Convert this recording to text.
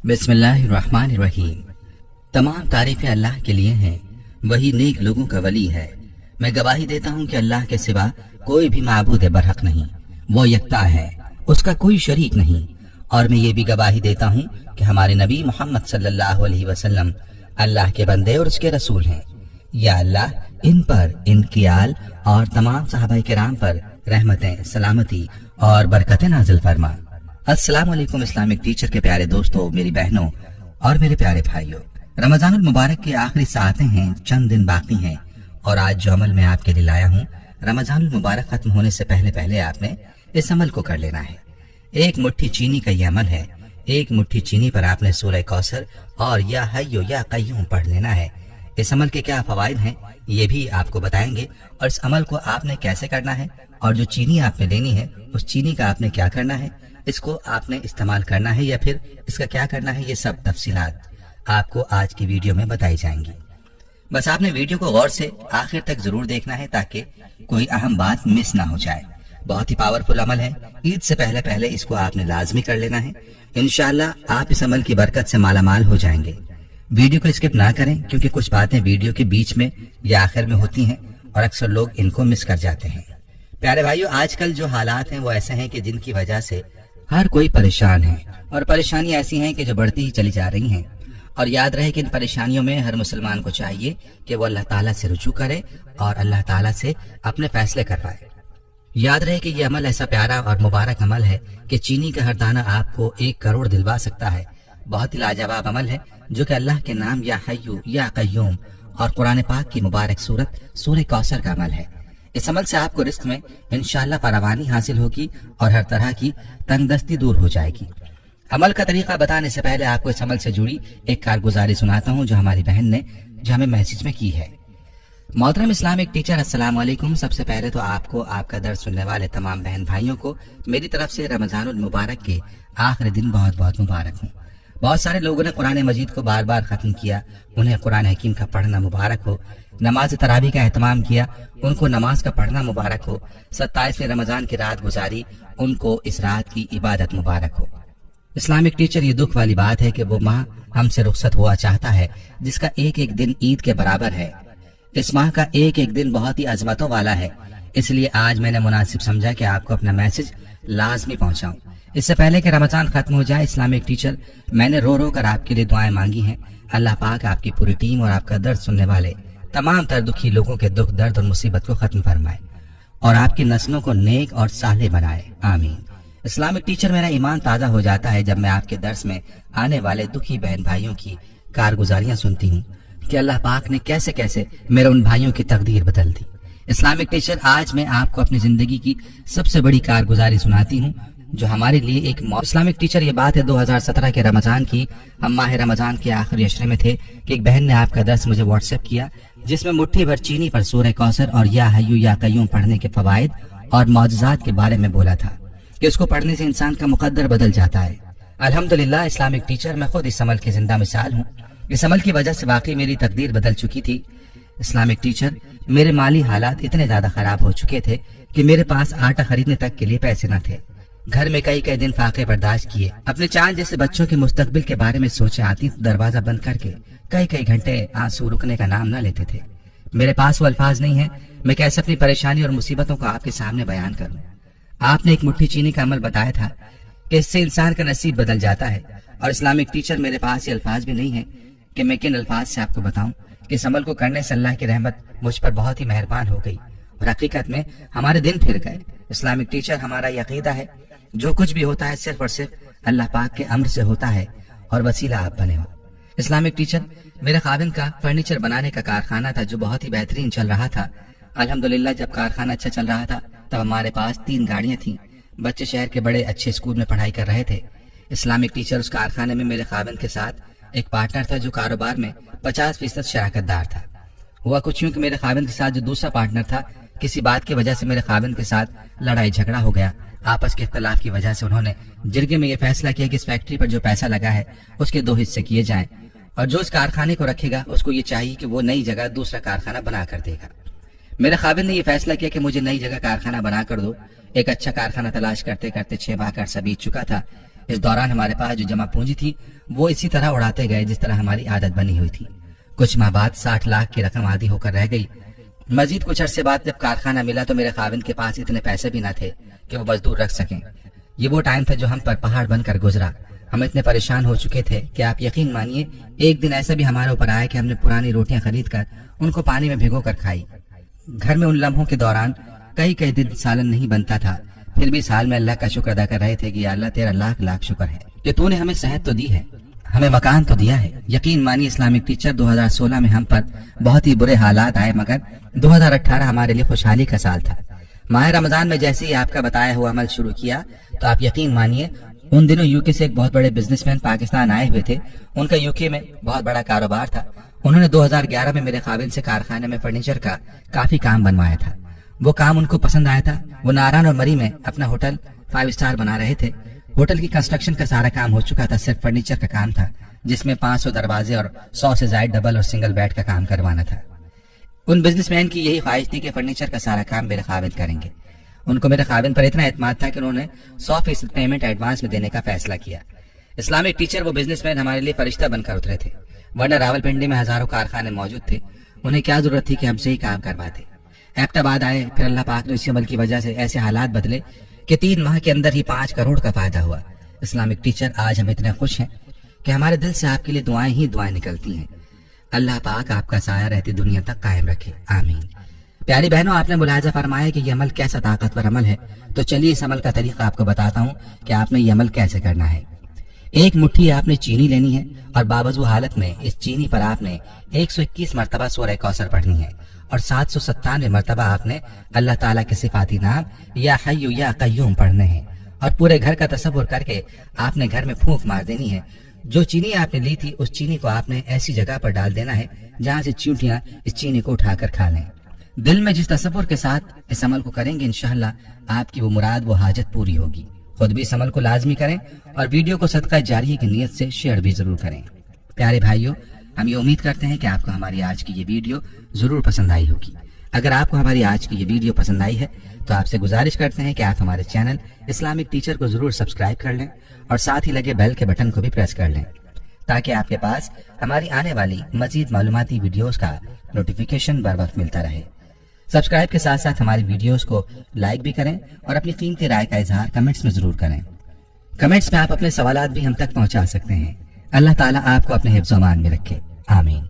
बिस्मिल्लाहिर्रहमानिर्रहीम। तमाम तारीफें अल्लाह के लिए हैं, वही नेक लोगों का वली है। मैं गवाही देता हूँ कि अल्लाह के सिवा कोई भी माबूद बरहक नहीं, वो यकता है, उसका कोई शरीक नहीं। और मैं ये भी गवाही देता हूँ कि हमारे नबी मोहम्मद सल्लल्लाहु अलैहि वसल्लम अल्लाह के बंदे और उसके रसूल हैं। या अल्लाह इन पर, इनकी आल और तमाम सहाबाए किराम पर रहमतें, सलामती और बरकतें नाजिल फरमा। अस्सलाम वालेकुम इस्लामिक टीचर के प्यारे दोस्तों, मेरी बहनों और मेरे प्यारे भाइयों, रमजानुल मुबारक की आखिरी सातें हैं, चंद दिन बाकी हैं। और आज जो अमल मैं आपके लिए लाया हूँ, रमजानुल मुबारक खत्म होने से पहले पहले आपने इस अमल को कर लेना है। एक मुट्ठी चीनी का ये अमल है। एक मुट्ठी चीनी पर आपने सूरह कौसर और या हय्यो या कय्यूम पढ़ लेना है। इस अमल के क्या फवाइद हैं ये भी आपको बताएंगे, और इस अमल को आपने कैसे करना है, और जो चीनी आपने लेनी है उस चीनी का आपने क्या करना है, इसको आपने इस्तेमाल करना है या फिर इसका क्या करना है, ये सब तफसीलात आपको आज की वीडियो में बताई जाएंगी। बस आपने वीडियो को गौर से आखिर तक जरूर देखना है ताकि कोई अहम बात मिस ना हो जाए। बहुत ही पावरफुल अमल है। ईद से पहले पहले इसको आपने लाजमी कर लेना है। इंशाल्लाह आप इस अमल की बरकत से मालामाल हो जाएंगे। वीडियो को स्किप ना करें, क्योंकि कुछ बातें वीडियो के बीच में या आखिर में होती हैं और अक्सर लोग इनको मिस कर जाते हैं। प्यारे भाइयों, आजकल जो हालात हैं वो ऐसे हैं कि जिनकी वजह से हर कोई परेशान है, और परेशानी ऐसी हैं कि जो बढ़ती ही चली जा रही हैं। और याद रहे कि इन परेशानियों में हर मुसलमान को चाहिए कि वो अल्लाह ताला से रुजू करे और अल्लाह ताला से अपने फैसले करवाए। याद रहे कि ये अमल ऐसा प्यारा और मुबारक अमल है कि चीनी का हर दाना आपको 1 करोड़ दिलवा सकता है। बहुत ही लाजवाब अमल है जो कि अल्लाह के नाम या हय्यू या कय्यूम और कुरान पाक की मुबारक सूरत सूरह कौसर का अमल है। इस अमल से आपको रिस्क में इंशाल्लाह फरावानी हासिल होगी और हर तरह की तंगदस्ती दूर हो जाएगी। अमल का तरीका बताने से पहले आपको इस अमल से जुड़ी एक कारगुजारी सुनाता हूँ जो हमारी बहन ने जो हमें मैसेज में की है। मोहतरम इस्लामिक टीचर, अस्सलाम वालेकुम। सबसे पहले तो आपको आपका दर्स सुनने वाले तमाम बहन भाइयों को मेरी तरफ से रमजानुल मुबारक के आखिरी दिन बहुत बहुत मुबारक हूँ। बहुत सारे लोगों ने कुरान मजीद को बार बार खत्म किया, उन्हें कुरान हकीम का पढ़ना मुबारक हो। नमाज तरावी का एहतमाम किया, उनको नमाज का पढ़ना मुबारक हो। 27वें रमजान की रात गुजारी, उनको इस रात की इबादत मुबारक हो। इस्लामिक टीचर, ये दुख वाली बात है कि वो माह हमसे रुखसत हुआ चाहता है जिसका एक एक दिन ईद के बराबर है। इस माह का एक एक दिन बहुत ही अजमतों वाला है, इसलिए आज मैंने मुनासिब समझा कि आपको अपना मैसेज लाजमी पहुंचाऊं। इससे पहले कि रमजान खत्म हो जाए, इस्लामिक टीचर, मैंने रो रो कर आपके लिए दुआएं मांगी हैं। अल्लाह पाक आपकी पूरी टीम और आपका दर्द सुनने वाले तमाम तर दुखी लोगों के दुख, दर्द और मुसीबत को खत्म फरमाए और आपकी नस्लों को नेक और साले बनाए, आमीन। इस्लामिक टीचर, मेरा ईमान ताजा हो जाता है जब मैं आपके दर्स में आने वाले दुखी बहन भाइयों की कारगुजारियां सुनती हूँ कि अल्लाह पाक ने कैसे कैसे मेरे उन भाइयों की तकदीर बदल दी। इस्लामिक टीचर, आज मैं आपको अपनी जिंदगी की सबसे बड़ी कारगुजारी सुनाती हूँ जो हमारे लिए एक इस्लामिक टीचर, ये बात है 2017 के रमजान की। हम माह रमजान के आखिरी अशरे में थे कि एक बहन ने आपका दर्स मुझे व्हाट्सएप किया जिसमें मुट्ठी भर चीनी पर सूरह कौसर और या हय्यू या कय्यूम पढ़ने के फवाइद और मौजज़ात के बारे में बोला था कि उसको पढ़ने से इंसान का मुकद्दर बदल जाता है। अल्हम्दुलिल्लाह इस्लामिक टीचर, मैं खुद इस अमल की जिंदा मिसाल हूँ। इस अमल की वजह से वाकई मेरी तकदीर बदल चुकी थी। इस्लामिक टीचर, मेरे माली हालात इतने ज्यादा खराब हो चुके थे कि मेरे पास आटा खरीदने तक के लिए पैसे न थे। घर में कई कई दिन फाके बर्दाश्त किए। अपने चांद जैसे बच्चों के मुस्तकबिल के बारे में सोचे आती तो दरवाजा बंद करके कई कई घंटे आंसू रुकने का नाम न लेते थे। मेरे पास वो अल्फाज नहीं है, मैं कैसे अपनी परेशानी और मुसीबतों को आपके सामने बयान करूं। आपने एक मुट्ठी चीनी का अमल बताया था कि इससे इंसान का नसीब बदल जाता है। और इस्लामिक टीचर, मेरे पास ये अल्फाज भी नहीं है कि मैं किन अल्फाज से आपको बताऊं कि इस अमल को करने से अल्लाह की रहमत मुझ पर बहुत ही मेहरबान हो गई और हकीकत में हमारे दिन फिर गए। इस्लामिक टीचर, हमारा यकीदा है जो कुछ भी होता है सिर्फ और सिर्फ अल्लाह पाक के अम्र से होता है और वसीला आप बने हो। इस्लामिक टीचर, मेरे खाविंद का फर्नीचर बनाने का कारखाना था जो बहुत ही बेहतरीन चल रहा था। अल्हम्दुलिल्लाह जब कारखाना अच्छा चल रहा था तब हमारे पास 3 गाड़ियां थीं। बच्चे शहर के बड़े अच्छे स्कूल में पढ़ाई कर रहे थे। इस्लामिक टीचर, उस कारखाने में मेरे खाविंद के साथ एक पार्टनर था जो कारोबार में 50% शराकतदार था। हुआ कुछ यूं कि मेरे खाविंद के साथ जो दूसरा पार्टनर था, किसी बात की वजह से मेरे खाविंद के साथ लड़ाई झगड़ा हो गया। आपस के इख्तलाफ की वजह से उन्होंने जिरगे में ये फैसला किया कि इस फैक्ट्री पर जो पैसा लगा है उसके 2 हिस्से किए जाएं और जो इस कारखाने को रखेगा उसको ये चाहिए कि वो नई जगह दूसरा कारखाना बना कर देगा। मेरे खाविंद ने ये फैसला किया कि मुझे नई जगह कारखाना बना कर दो। एक अच्छा कारखाना तलाश करते करते 6 माह का अरसा बीत चुका था। اس دوران ہمارے پاس جو جمع پونجی تھی وہ اسی طرح اڑاتے گئے جس طرح ہماری عادت بنی ہوئی تھی۔ کچھ ماہ بعد 60 لاکھ کی رقم آدھی ہو کر رہ گئی۔ مزید کچھ عرصے بعد جب کارخانہ ملا تو میرے خاوند کے پاس اتنے پیسے بھی نہ تھے کہ وہ مزدور رکھ سکیں۔ یہ وہ ٹائم تھا جو ہم پر پہاڑ بن کر گزرا۔ ہم اتنے پریشان ہو چکے تھے کہ آپ یقین مانیے ایک دن ایسا بھی ہمارے اوپر آیا کہ ہم نے پرانی روٹیاں خرید کر ان کو پانی میں بھگو کر کھائی۔ گھر میں ان لمحوں کے دوران کئی دن سالن نہیں بنتا تھا، پھر بھی سال میں اللہ کا شکر ادا کر رہے تھے کہ یا اللہ تیرا لاکھ لاکھ شکر ہے کہ تو نے ہمیں صحت تو دی ہے، ہمیں مکان تو دیا ہے۔ یقین مانی اسلامک ٹیچر 2016 میں ہم پر بہت ہی برے حالات آئے، مگر 2018 ہمارے لیے خوشحالی کا سال تھا۔ ماہ رمضان میں جیسے ہی آپ کا بتایا ہوا عمل شروع کیا تو آپ یقین مانیے ان دنوں یوکے سے ایک بہت بڑے بزنس مین پاکستان آئے ہوئے تھے۔ ان کا یوکے میں بہت بڑا کاروبار تھا۔ انہوں نے 2011 میں میرے خاوند سے کارخانے میں فرنیچر کا کافی کام بنوایا تھا۔ وہ کام ان کو پسند آیا تھا۔ وہ ناران اور مری میں اپنا ہوٹل 5 اسٹار بنا رہے تھے۔ ہوٹل کی کنسٹرکشن کا سارا کام ہو چکا تھا، صرف فرنیچر کا کام تھا جس میں 500 دروازے اور 100 سے زائد ڈبل اور سنگل بیڈ کا کام کروانا تھا۔ ان بزنس مین کی یہی خواہش تھی کہ فرنیچر کا سارا کام میرے خاوند کریں گے۔ ان کو میرے خاوند پر اتنا اعتماد تھا کہ انہوں نے 100% پیمنٹ ایڈوانس میں دینے کا فیصلہ کیا۔ اسلامک ٹیچر وہ بزنس مین ہمارے لیے فرشتہ بن کر اترے تھے، ورنہ راولپنڈی میں ہزاروں کارخانے موجود تھے، انہیں کیا ضرورت تھی کہ ہم سے ہی کام کرواتے۔ ایبٹ آباد آئے، پھر اللہ پاک نے اسی عمل کی وجہ سے ایسے حالات بدلے کہ 3 ماہ کے اندر ہی 5 کروڑ کا فائدہ ہوا۔ اسلامک ٹیچر آج ہم اتنے خوش ہیں کہ ہمارے دل سے آپ کے لیے دعائیں ہی دعائیں نکلتی ہیں۔ اللہ پاک آپ کا سایہ رہتی دنیا تک قائم رکھے، آمین۔ پیاری بہنوں، آپ نے ملاحظہ فرمایا کہ یہ عمل کیسا طاقتور عمل ہے، تو چلیے اس عمل کا طریقہ آپ کو بتاتا ہوں کہ آپ نے یہ عمل کیسے کرنا ہے۔ ایک مٹھی آپ نے چینی لینی ہے اور باوضو حالت میں اس چینی پر آپ نے 121 مرتبہ سورہ کوثر پڑھنی ہے اور 797 مرتبہ آپ نے اللہ تعالیٰ کے صفاتی نام یا حی یا قیوم پڑھنے ہیں، اور پورے گھر کا تصور کر کے آپ نے گھر میں پھونک مار دینی ہے۔ جو چینی آپ نے لی تھی اس چینی کو آپ نے ایسی جگہ پر ڈال دینا ہے جہاں سے چیونٹیاں اس چینی کو اٹھا کر کھا لیں۔ دل میں جس تصور کے ساتھ اس عمل کو کریں گے انشاءاللہ آپ کی وہ مراد وہ حاجت پوری ہوگی۔ خود بھی اس عمل کو لازمی کریں اور ویڈیو کو صدقہ جاریہ کی نیت سے شیئر بھی ضرور کریں۔ پیارے بھائیوں، ہم یہ امید کرتے ہیں کہ آپ کو ہماری آج کی یہ ویڈیو ضرور پسند آئی ہوگی۔ اگر آپ کو ہماری آج کی یہ ویڈیو پسند آئی ہے تو آپ سے گزارش کرتے ہیں کہ آپ ہمارے چینل اسلامک ٹیچر کو ضرور سبسکرائب کر لیں اور ساتھ ہی لگے بیل کے بٹن کو بھی پریس کر لیں تاکہ آپ کے پاس ہماری آنے والی مزید معلوماتی ویڈیوز کا نوٹیفیکیشن بر وقت ملتا رہے۔ سبسکرائب کے ساتھ ساتھ ہماری ویڈیوز کو لائک بھی کریں اور اپنی قیمتی رائے کا اظہار کمنٹس میں ضرور کریں۔ کمنٹس میں آپ اپنے سوالات بھی ہم تک پہنچا سکتے ہیں۔ اللہ تعالیٰ آپ کو اپنے حفظ و امان میں رکھے، آمین۔